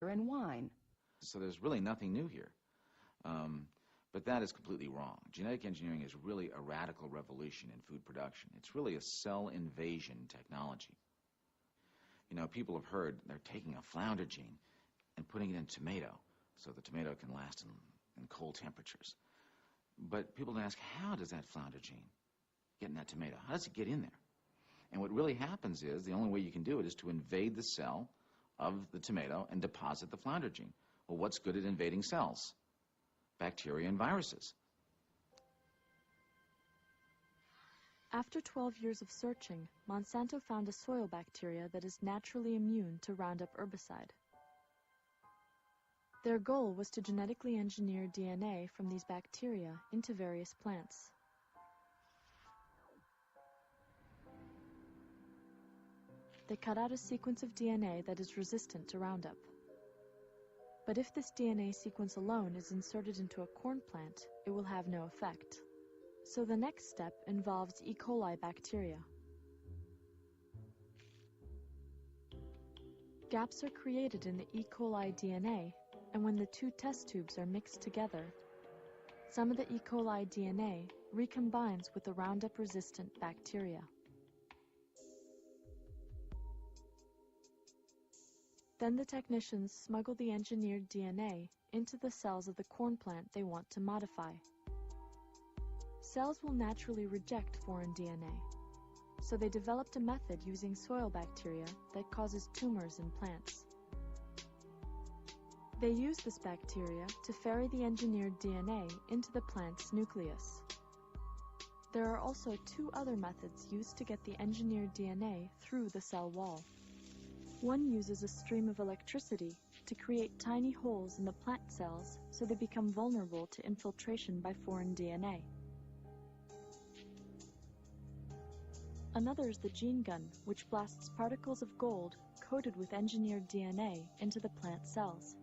and wine. So there's really nothing new here. But that is completely wrong. Genetic engineering is really a radical revolution in food production. It's really a cell invasion technology. You know, people have heard they're taking a flounder gene and putting it in tomato so the tomato can last in cold temperatures. But people don't ask, how does that flounder gene get in that tomato? How does it get in there? And what really happens is, the only way you can do it is to invade the cell of the tomato and deposit the flounder gene. Well, what's good at invading cells? Bacteria and viruses. After 12 years of searching, Monsanto found a soil bacteria that is naturally immune to Roundup herbicide. Their goal was to genetically engineer DNA from these bacteria into various plants. They cut out a sequence of DNA that is resistant to Roundup. But if this DNA sequence alone is inserted into a corn plant, it will have no effect. So the next step involves E. coli bacteria. Gaps are created in the E. coli DNA, and when the two test tubes are mixed together, some of the E. coli DNA recombines with the Roundup-resistant bacteria. Then the technicians smuggle the engineered DNA into the cells of the corn plant they want to modify. Cells will naturally reject foreign DNA, so they developed a method using soil bacteria that causes tumors in plants. They use this bacteria to ferry the engineered DNA into the plant's nucleus. There are also two other methods used to get the engineered DNA through the cell wall. One uses a stream of electricity to create tiny holes in the plant cells so they become vulnerable to infiltration by foreign DNA. Another is the gene gun, which blasts particles of gold coated with engineered DNA into the plant cells.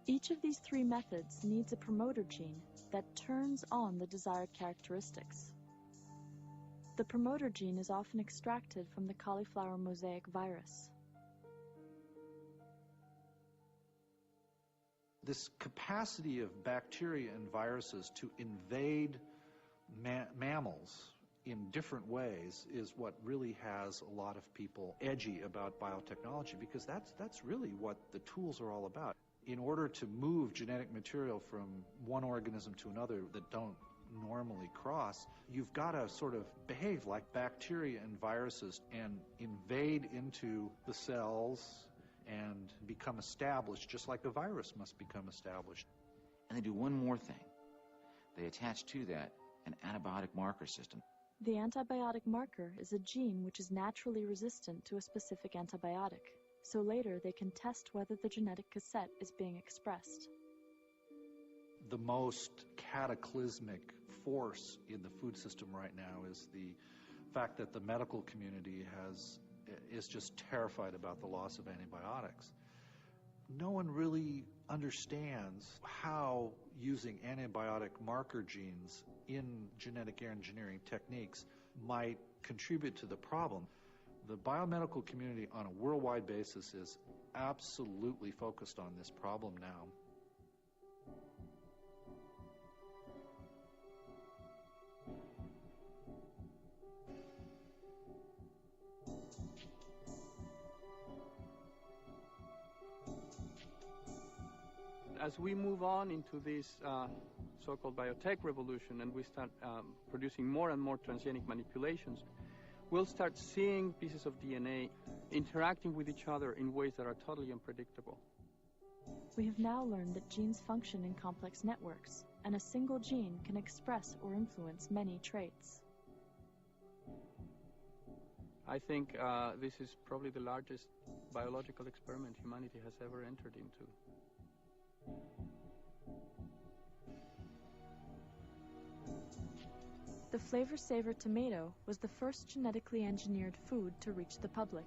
Each of these three methods needs a promoter gene that turns on the desired characteristics. The promoter gene is often extracted from the cauliflower mosaic virus. This capacity of bacteria and viruses to invade mammals in different ways is what really has a lot of people edgy about biotechnology, because that's really what the tools are all about. In order to move genetic material from one organism to another that don't normally cross, you've got to sort of behave like bacteria and viruses and invade into the cells and become established, just like a virus must become established. And they do one more thing. They attach to that an antibiotic marker system. The antibiotic marker is a gene which is naturally resistant to a specific antibiotic, so later they can test whether the genetic cassette is being expressed. The most cataclysmic force in the food system right now is the fact that the medical community is just terrified about the loss of antibiotics. No one really understands how using antibiotic marker genes in genetic engineering techniques might contribute to the problem. The biomedical community on a worldwide basis is absolutely focused on this problem now. As we move on into this so-called biotech revolution and we start producing more and more transgenic manipulations, we'll start seeing pieces of DNA interacting with each other in ways that are totally unpredictable. We have now learned that genes function in complex networks, and a single gene can express or influence many traits. I think this is probably the largest biological experiment humanity has ever entered into. The Flavor Saver tomato was the first genetically engineered food to reach the public.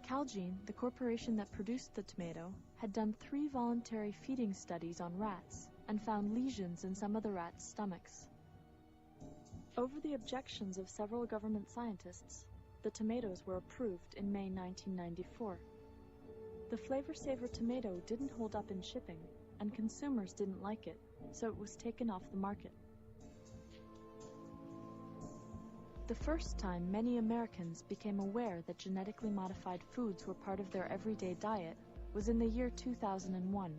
Calgene, the corporation that produced the tomato, had done 3 voluntary feeding studies on rats and found lesions in some of the rats' stomachs. Over the objections of several government scientists, the tomatoes were approved in May 1994. The Flavor Saver tomato didn't hold up in shipping, and consumers didn't like it, so it was taken off the market. The first time many Americans became aware that genetically modified foods were part of their everyday diet was in the year 2001.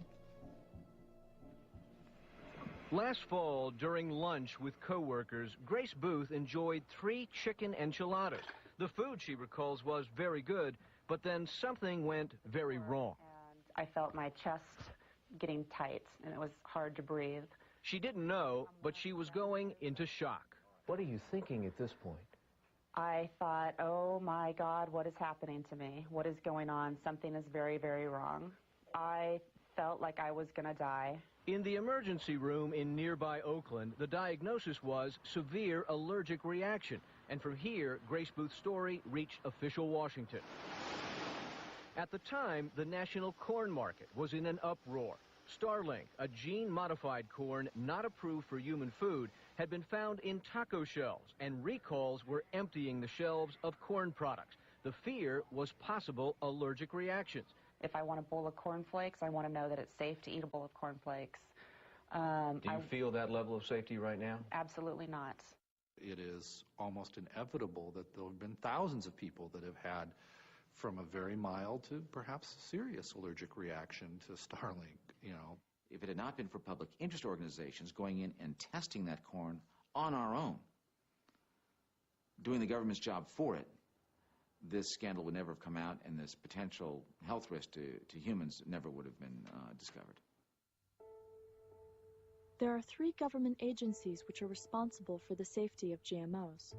Last fall, during lunch with coworkers, Grace Booth enjoyed 3 chicken enchiladas. The food, she recalls, was very good, but then something went very wrong. And I felt my chest getting tight, and it was hard to breathe. She didn't know, but she was going into shock. What are you thinking at this point? I thought, oh my God, what is happening to me? What is going on? Something is very, very wrong. I felt like I was going to die. In the emergency room in nearby Oakland, the diagnosis was severe allergic reaction. And from here, Grace Booth's story reached official Washington. At the time, the national corn market was in an uproar. Starling, a gene-modified corn not approved for human food, had been found in taco shells, and recalls were emptying the shelves of corn products. The fear was possible allergic reactions. If I want a bowl of cornflakes, I want to know that it's safe to eat a bowl of cornflakes. Do you feel that level of safety right now? Absolutely not. It is almost inevitable that there have been thousands of people that have had from a very mild to perhaps serious allergic reaction to Starling, you know. If it had not been for public interest organizations going in and testing that corn on our own, doing the government's job for it, this scandal would never have come out, and this potential health risk to humans never would have been discovered. There are 3 government agencies which are responsible for the safety of GMOs.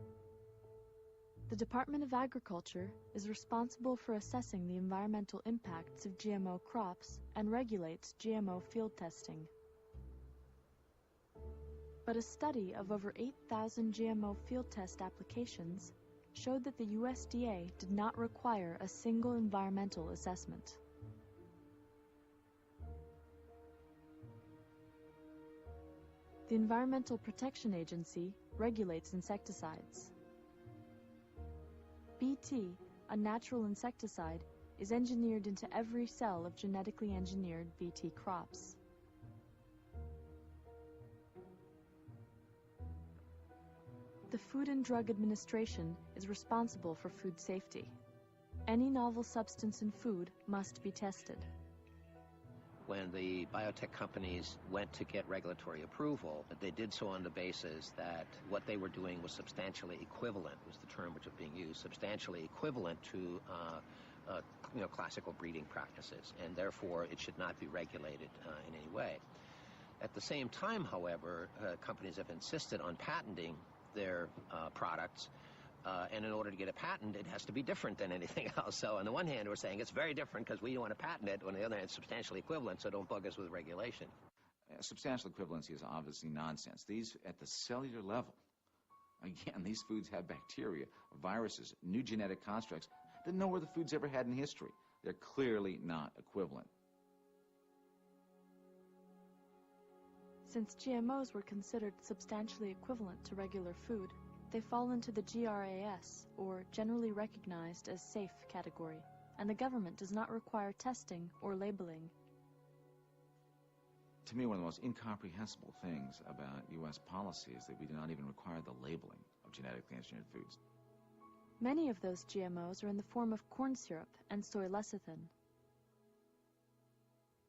The Department of Agriculture is responsible for assessing the environmental impacts of GMO crops and regulates GMO field testing. But a study of over 8,000 GMO field test applications showed that the USDA did not require a single environmental assessment. The Environmental Protection Agency regulates insecticides. BT, a natural insecticide, is engineered into every cell of genetically engineered BT crops. The Food and Drug Administration is responsible for food safety. Any novel substance in food must be tested. When the biotech companies went to get regulatory approval, they did so on the basis that what they were doing was substantially equivalent, was the term which was being used, substantially equivalent to classical breeding practices, and therefore it should not be regulated in any way. At the same time, however, companies have insisted on patenting their products, and in order to get a patent, it has to be different than anything else. So on the one hand, we're saying it's very different because we don't want to patent it. On the other hand, it's substantially equivalent, so don't bug us with regulation. Substantial equivalency is obviously nonsense. These, at the cellular level, again, these foods have bacteria, viruses, new genetic constructs that no other foods ever had in history. They're clearly not equivalent. Since GMOs were considered substantially equivalent to regular food, they fall into the GRAS, or Generally Recognized as Safe category, and the government does not require testing or labeling. To me, one of the most incomprehensible things about U.S. policy is that we do not even require the labeling of genetically engineered foods. Many of those GMOs are in the form of corn syrup and soy lecithin.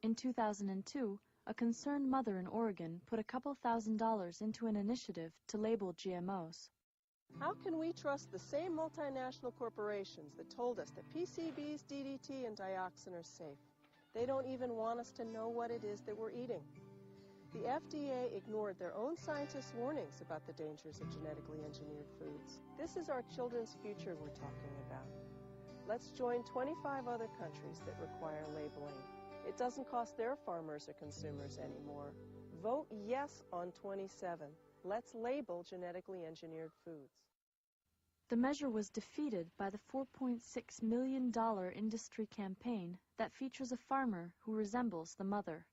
In 2002, a concerned mother in Oregon put a couple $1,000s into an initiative to label GMOs. How can we trust the same multinational corporations that told us that PCBs, DDT, and dioxin are safe? They don't even want us to know what it is that we're eating. The FDA ignored their own scientists' warnings about the dangers of genetically engineered foods. This is our children's future we're talking about. Let's join 25 other countries that require labeling. It doesn't cost their farmers or consumers anymore. Vote yes on 27. Let's label genetically engineered foods. The measure was defeated by the $4.6 million industry campaign that features a farmer who resembles the mother.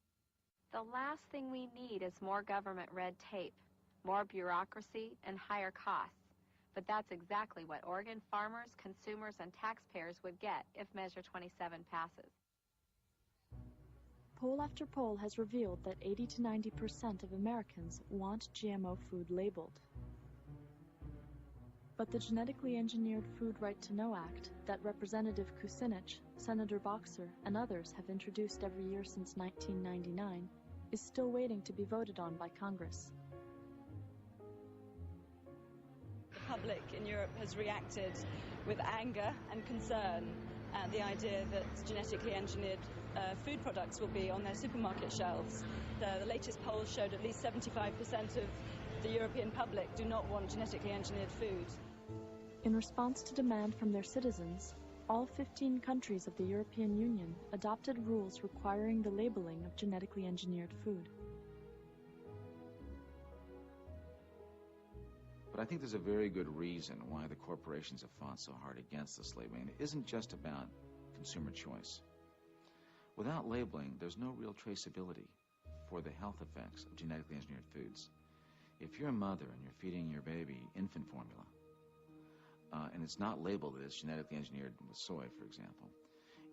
The last thing we need is more government red tape, more bureaucracy, and higher costs. But that's exactly what Oregon farmers, consumers, and taxpayers would get if Measure 27 passes. Poll after poll has revealed that 80 to 90% of Americans want GMO food labeled. But the Genetically Engineered Food Right to Know Act that Representative Kucinich, Senator Boxer, and others have introduced every year since 1999 is still waiting to be voted on by Congress. The public in Europe has reacted with anger and concern at the idea that genetically engineered food products will be on their supermarket shelves. The latest polls showed at least 75% of the European public do not want genetically engineered food. In response to demand from their citizens, all 15 countries of the European Union adopted rules requiring the labeling of genetically engineered food. But I think there's a very good reason why the corporations have fought so hard against this labeling. It isn't just about consumer choice. Without labeling, there's no real traceability for the health effects of genetically engineered foods. If you're a mother and you're feeding your baby infant formula, and it's not labeled that it's genetically engineered with soy, for example,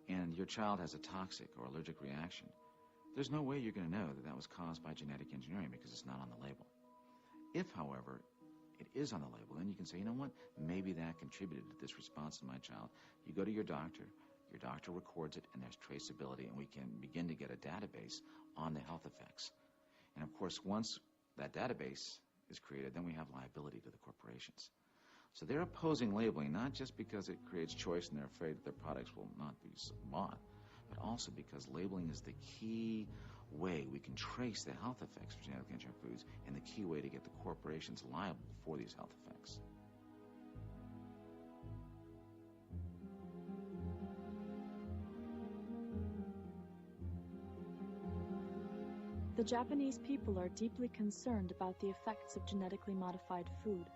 and your child has a toxic or allergic reaction, there's no way you're going to know that that was caused by genetic engineering because it's not on the label. If, however, it is on the label, then you can say, you know what, maybe that contributed to this response in my child. You go to your doctor records it, and there's traceability, and we can begin to get a database on the health effects. And of course, once that database is created, then we have liability to the corporations. So they're opposing labeling, not just because it creates choice and they're afraid that their products will not be bought, but also because labeling is the key way we can trace the health effects of genetically engineered foods and the key way to get the corporations liable for these health effects. The Japanese people are deeply concerned about the effects of genetically modified food.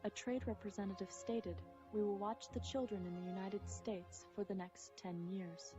A trade representative stated, "We will watch the children in the United States for the next 10 years."